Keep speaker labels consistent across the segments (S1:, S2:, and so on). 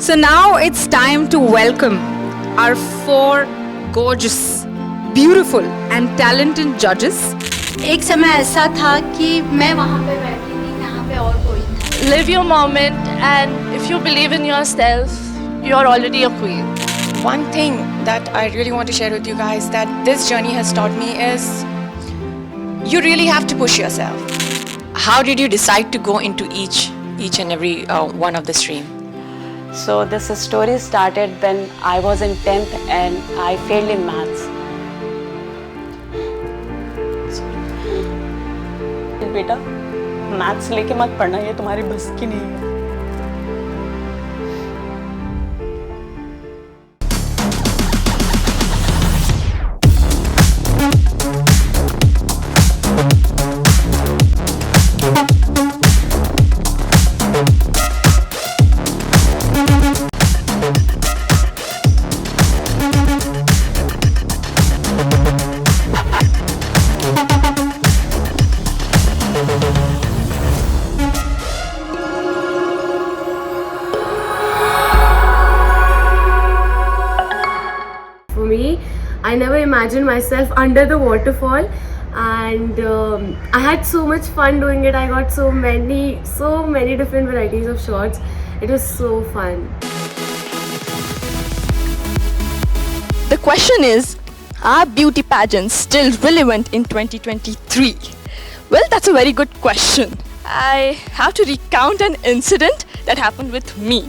S1: So now it's time to welcome our four gorgeous, beautiful and talented judges.
S2: एक समय ऐसा था कि मैं वहाँ पे बैठी थी, यहाँ पे और कोई था.
S3: Live your moment, and if you believe in yourself, you're already a queen.
S4: One thing that I really want to share with you guys that this journey has taught me is you really have to push yourself. How did you decide to go into each and every one of the stream?
S5: So this story started when I was in 10th and I failed in maths. बेटा maths लेके मत पढ़ना, ये तुम्हारी बस की नहीं है.
S6: For me, I never imagined myself under the waterfall, and I had so much fun doing it. I got so many different varieties of shots. It was so fun.
S3: The question is, are beauty pageants still relevant in 2023? Well, that's a very good question. I have to recount an incident that happened with me.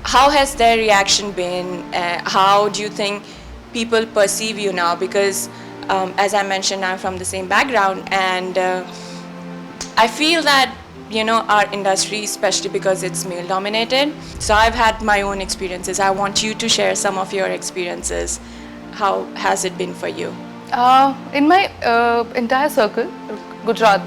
S4: How has their reaction been? How do you think people perceive you now? Because as I mentioned, I'm from the same background, and I feel that our industry, especially because it's male dominated, so I've had my own experiences. I want you to share some of your experiences. How has it been for you?
S7: In my entire circle, Gujarat,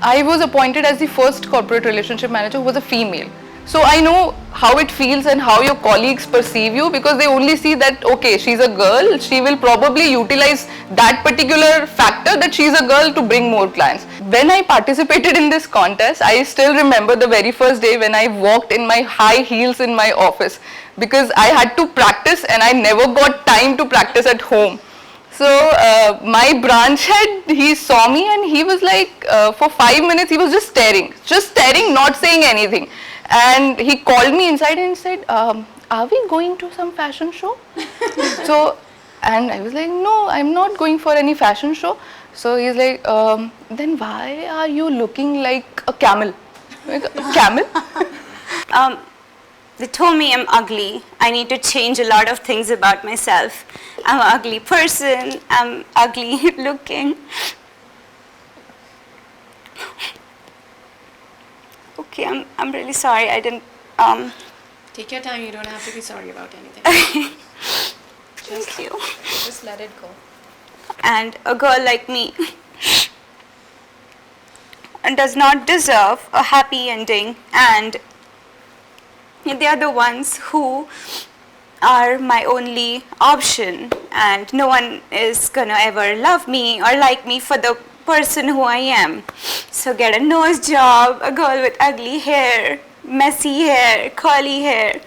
S7: I was appointed as the first corporate relationship manager who was a female. So I know how it feels and how your colleagues perceive you, because they only see that, okay, she's a girl, she will probably utilize that particular factor that she's a girl to bring more clients. When I participated in this contest, I still remember the very first day when I walked in my high heels in my office, because I had to practice and I never got time to practice at home. So my branch head, he saw me and he was like, for 5 minutes he was just staring, not saying anything. And he called me inside and said, are we going to some fashion show? And I was like, no, I'm not going for any fashion show. So he's like, then why are you looking like a camel? Like, a camel?
S2: They told me I'm ugly. I need to change a lot of things about myself. I'm an ugly person. I'm ugly looking. Okay, I'm really sorry. I didn't.
S4: Take your time. You don't have to be sorry about anything.
S2: Thank you.
S4: Just let it go.
S2: And a girl like me does not deserve a happy ending, and they are the ones who are my only option, and no one is gonna ever love me or like me for the person who I am. So get a nose job, a girl with ugly hair, messy hair, curly hair.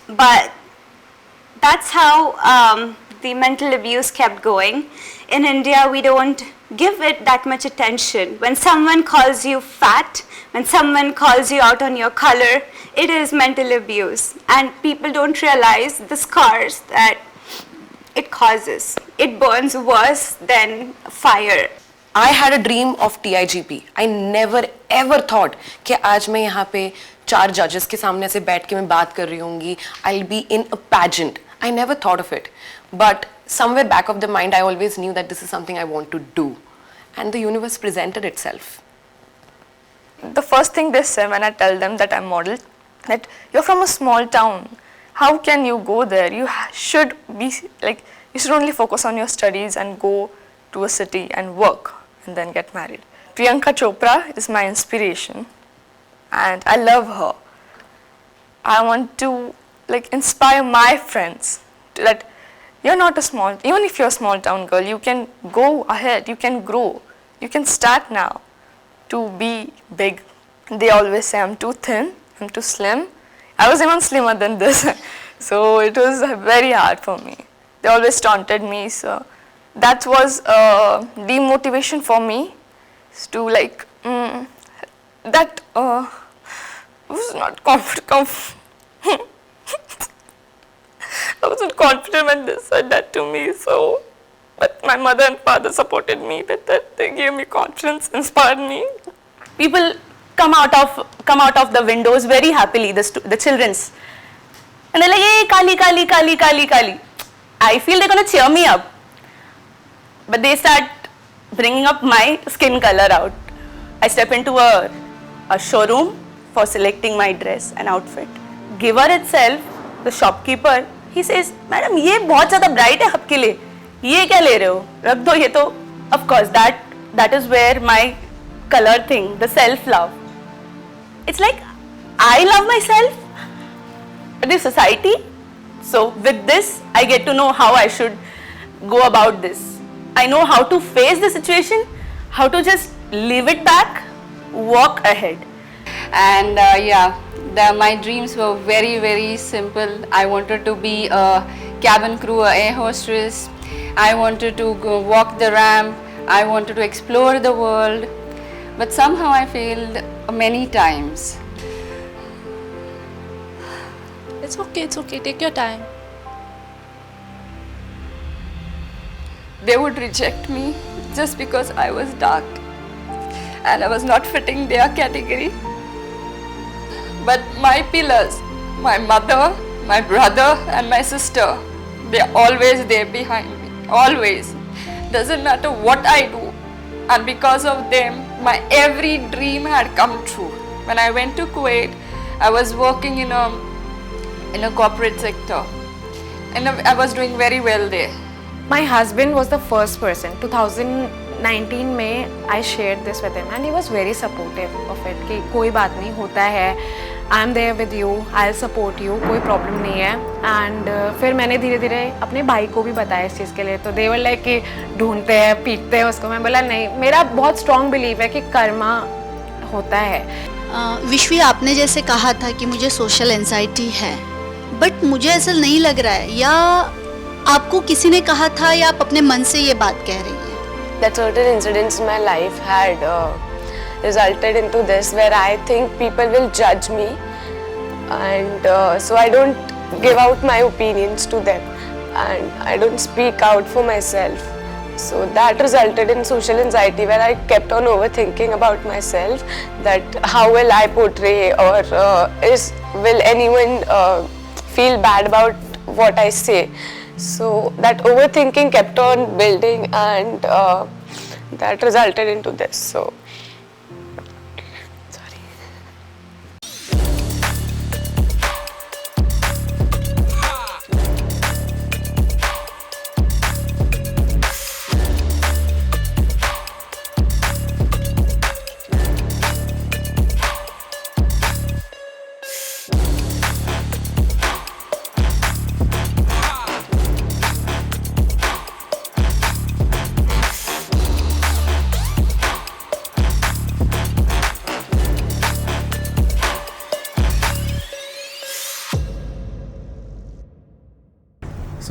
S2: But that's how the mental abuse kept going. In India, we don't give it that much attention. When someone calls you fat, when someone calls you out on your color, it is mental abuse. And people don't realize the scars that it causes. It burns worse than fire.
S8: I had a dream of TIGP. I never ever thought कि आज मैं यहाँ पे 4 judges के सामने से बैठ के मैं बात कर रही होंगी. I'll be in a pageant. I never thought of it. But somewhere back of the mind, I always knew that this is something I want to do. And the universe presented itself.
S3: The first thing they say when I tell them that I'm model, that you're from a small town. How can you go there? You should be like, you should only focus on your studies and go to a city and work and then get married. Priyanka Chopra is my inspiration, and I love her. I want to inspire my friends that you're not a small, even if you're a small town girl, you can go ahead, you can grow, you can start now to be big. They always say I'm too thin, I'm too slim. I was even slimmer than this, so it was very hard for me. They always taunted me, so that was demotivation for me to that was not confident. I wasn't confident when they said that to me, so but my mother and father supported me with that. They gave me confidence, inspired me.
S9: People come out of the windows very happily, the children's, and they're like, hey, Kali, Kali, Kali, Kali, Kali. I feel they're gonna cheer me up, but they start bringing up my skin color out. I step into a showroom for selecting my dress and outfit. Giver itself, the shopkeeper, he says, Madam, ये बहुत ज़्यादा bright है आपके लिए, ये क्या ले रहे हो? रख दो ये तो. Of course, that is where my color thing, the self-love. It's like I love myself, but the society. So with this, I get to know how I should go about this. I know how to face the situation, how to just leave it back, walk ahead.
S10: And my dreams were very, very simple. I wanted to be a cabin crew, a air hostess. I wanted to go walk the ramp. I wanted to explore the world. But somehow I failed many times.
S3: It's okay, take your time.
S10: They would reject me just because I was dark and I was not fitting their category. But my pillars, my mother, my brother and my sister, they're always there behind me, always. Doesn't matter what I do, and because of them, my every dream had come true. When I went to Kuwait, I was working in a corporate sector and I was doing very well there.
S11: My husband was the first person. 2019 में I shared this with him and he was very supportive of it कि कोई बात नहीं होता है, I am there with you, I'll support you, कोई problem नहीं है. And फिर मैंने धीरे धीरे अपने भाई को भी बताया इस चीज़ के लिए, तो they were like कि ढूंढते हैं पीटते हैं उसको. मैं बोला नहीं, मेरा बहुत strong belief है कि कर्मा होता है.
S12: विश्वी, आपने जैसे कहा था कि मुझे सोशल एंजाइटी है, बट मुझे ऐसा नहीं लग रहा है, या आपको किसी ने कहा था या आप अपने मन से ये बात कह रही हैं?
S13: That certain incidents in my life had resulted into this, where I think people will judge me, and so I don't give out my opinions to them and I don't speak out for myself. So that resulted in social anxiety, where I kept on overthinking about myself, that how will I portray, or will anyone feel bad about what I say. So that overthinking kept on building, and that resulted into this. So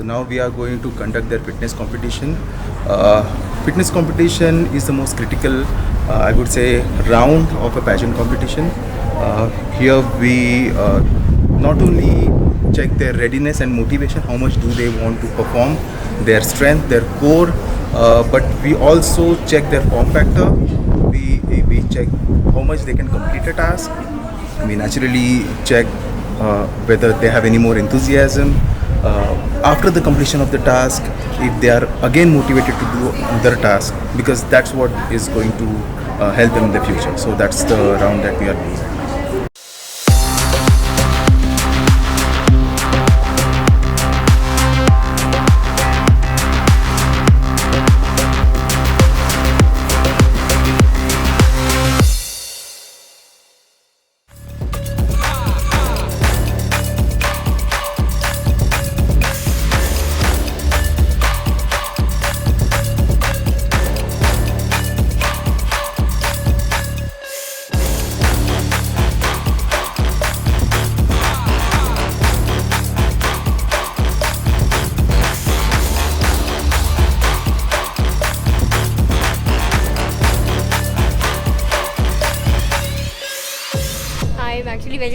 S14: So now we are going to conduct their fitness competition. Fitness competition is the most critical, I would say, round of a pageant competition. Here we not only check their readiness and motivation, how much do they want to perform, their strength, their core, but we also check their form factor. We check how much they can complete a task. We naturally check whether they have any more enthusiasm. After the completion of the task, if they are again motivated to do another task, because that's what is going to help them in the future. So that's the round that we are doing.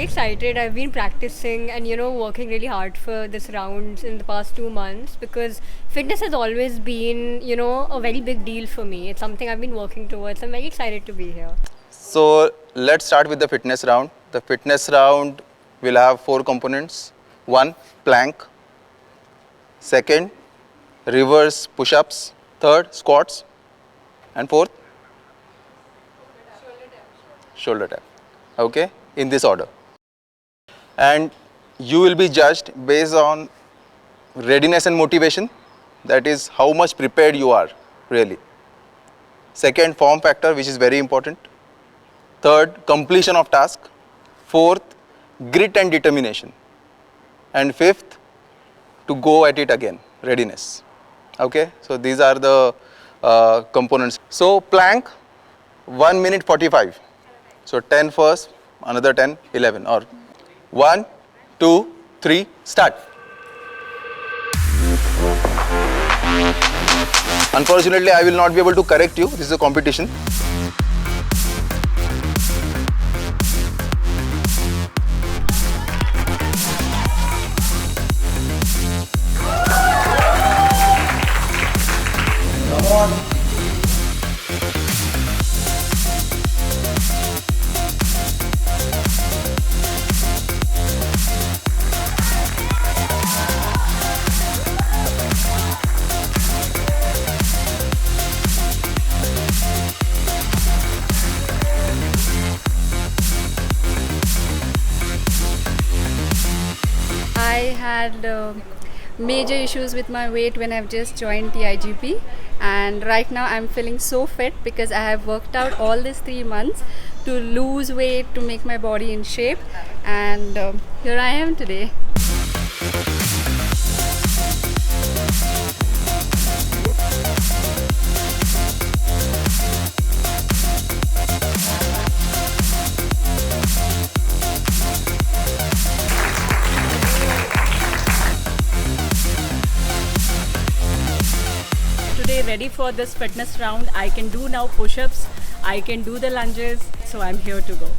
S15: excited. I've been practicing and working really hard for this round in the past 2 months because fitness has always been a very big deal for me. It's something I've been working towards. I'm very excited to be here.
S14: So let's start with the fitness round. The fitness round will have 4 components. 1, plank. 2nd, reverse push-ups. 3rd, squats. And 4th, shoulder tap. Okay, in this order. And you will be judged based on readiness and motivation. That is how much prepared you are really. 2nd, form factor, which is very important. 3rd, completion of task. 4th, grit and determination. And 5th, to go at it again, readiness. Okay, so these are the components. So plank, 1 minute 45. So 10 first, another 10, 11, or 1, 2, 3, start. Unfortunately, I will not be able to correct you. This is a competition. Come on.
S16: I had major issues with my weight when I've just joined TIGP, and right now I'm feeling so fit because I have worked out all these 3 months to lose weight, to make my body in shape, and here I am today.
S17: Ready for this fitness round. I can do now push-ups, I can do the lunges, so I'm here to go.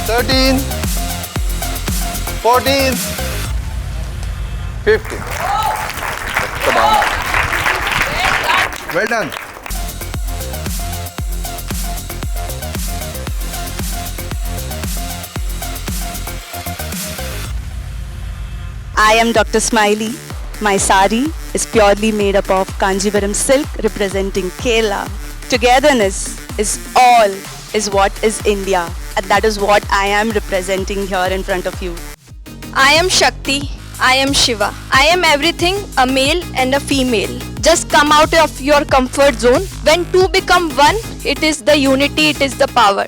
S14: $13, 14, 15. Come on. Well done.
S18: I am Dr. Smiley. My sari is purely made up of Kanjivaram silk representing Kerala. Togetherness is what is India, and that is what I am representing here in front of you.
S3: I am Shakti. I am Shiva. I am everything, a male and a female. Just come out of your comfort zone. When two become one, it is the unity, it is the power.